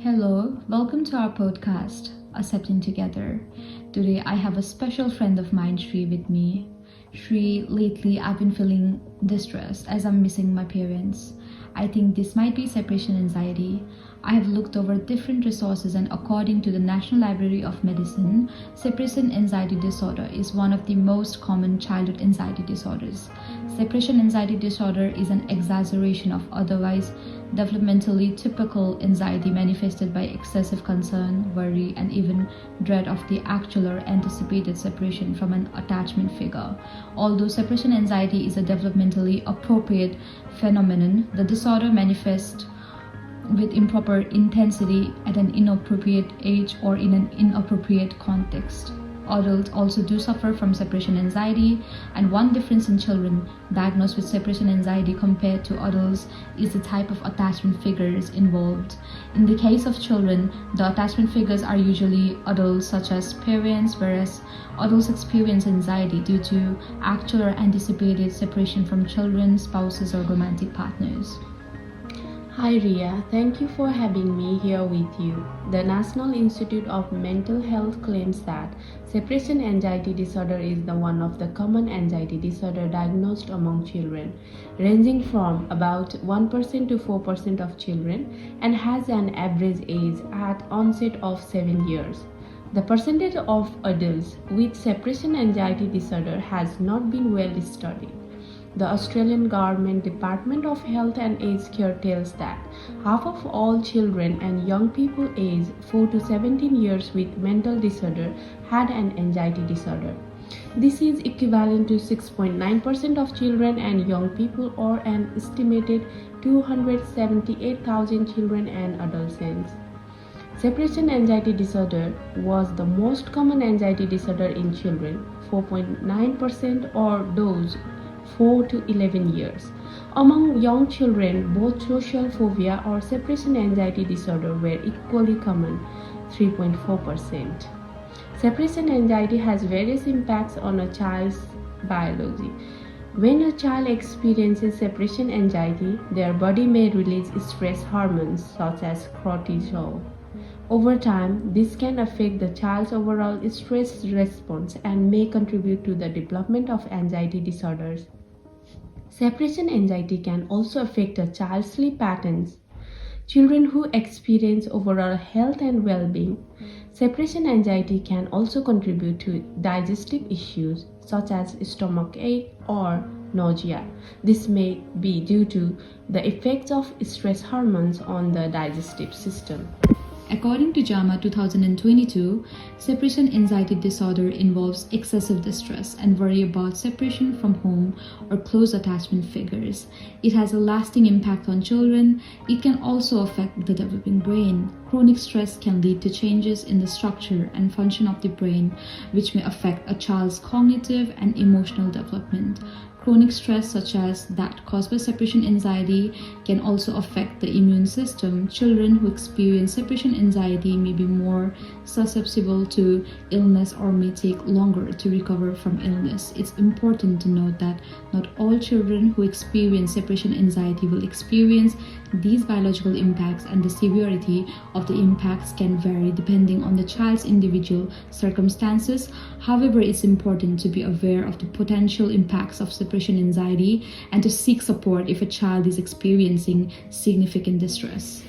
Hello, welcome to our podcast, Accepting Together. Today I have a special friend of mine, Shri, with me. Shri, lately I've been feeling distressed as I'm missing my parents. I think this might be separation anxiety. I have looked over different resources, and according to the National Library of Medicine, separation anxiety disorder is one of the most common childhood anxiety disorders. Separation anxiety disorder is an exaggeration of otherwise developmentally typical anxiety manifested by excessive concern, worry, and even dread of the actual or anticipated separation from an attachment figure. Although separation anxiety is a developmentally appropriate phenomenon, the disorder manifests with improper intensity at an inappropriate age or in an inappropriate context. Adults also do suffer from separation anxiety, and one difference in children diagnosed with separation anxiety compared to adults is the type of attachment figures involved. In the case of children, the attachment figures are usually adults such as parents, whereas adults experience anxiety due to actual or anticipated separation from children, spouses, or romantic partners. Hi Ria, thank you for having me here with you. The National Institute of Mental Health claims that separation anxiety disorder is the one of the common anxiety disorder diagnosed among children, ranging from about 1% to 4% of children, and has an average age at onset of 7 years. The percentage of adults with separation anxiety disorder has not been well studied. The Australian Government Department of Health and Aged Care tells that half of all children and young people aged 4 to 17 years with mental disorder had an anxiety disorder. This is equivalent to 6.9% of children and young people, or an estimated 278,000 children and adolescents. Separation anxiety disorder was the most common anxiety disorder in children, 4.9%, or those 4 to 11 years. Among young children, both social phobia or separation anxiety disorder were equally common, 3.4%. Separation anxiety has various impacts on a child's biology. When a child experiences separation anxiety, their body may release stress hormones such as cortisol. Over time, this can affect the child's overall stress response and may contribute to the development of anxiety disorders. Separation anxiety can also affect a child's sleep patterns. Children who experience overall health and well-being, separation anxiety can also contribute to digestive issues such as stomach ache or nausea. This may be due to the effects of stress hormones on the digestive system. According to JAMA 2022, separation anxiety disorder involves excessive distress and worry about separation from home or close attachment figures. It has a lasting impact on children. It can also affect the developing brain. Chronic stress can lead to changes in the structure and function of the brain, which may affect a child's cognitive and emotional development. Chronic stress, such as that caused by separation anxiety, can also affect the immune system. Children who experience separation anxiety may be more susceptible to illness or may take longer to recover from illness. It's important to note that not all children who experience separation anxiety will experience these biological impacts, and the severity of the impacts can vary depending on the child's individual circumstances. However, it's important to be aware of the potential impacts of separation anxiety and to seek support if a child is experiencing significant distress.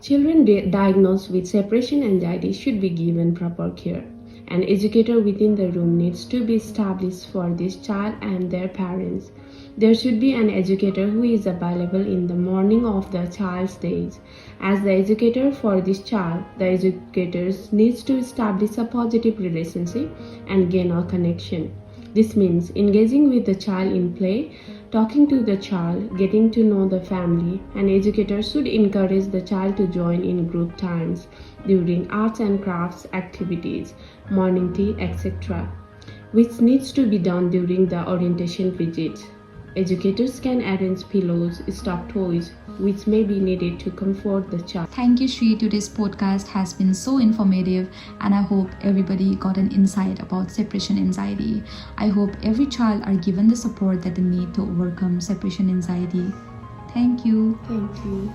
Children diagnosed with separation anxiety should be given proper care. An educator within the room needs to be established for this child and their parents. There should be an educator who is available in the morning of the child's days. As the educator for this child, the educator needs to establish a positive relationship and gain a connection. This means engaging with the child in play, talking to the child, getting to know the family. An educator should encourage the child to join in group times during arts and crafts activities, morning tea, etc., which needs to be done during the orientation visit. Educators can arrange pillows, stuffed toys, which may be needed to comfort the child. Thank you, Shri. Today's podcast has been so informative, and I hope everybody got an insight about separation anxiety. I hope every child are given the support that they need to overcome separation anxiety. Thank you. Thank you.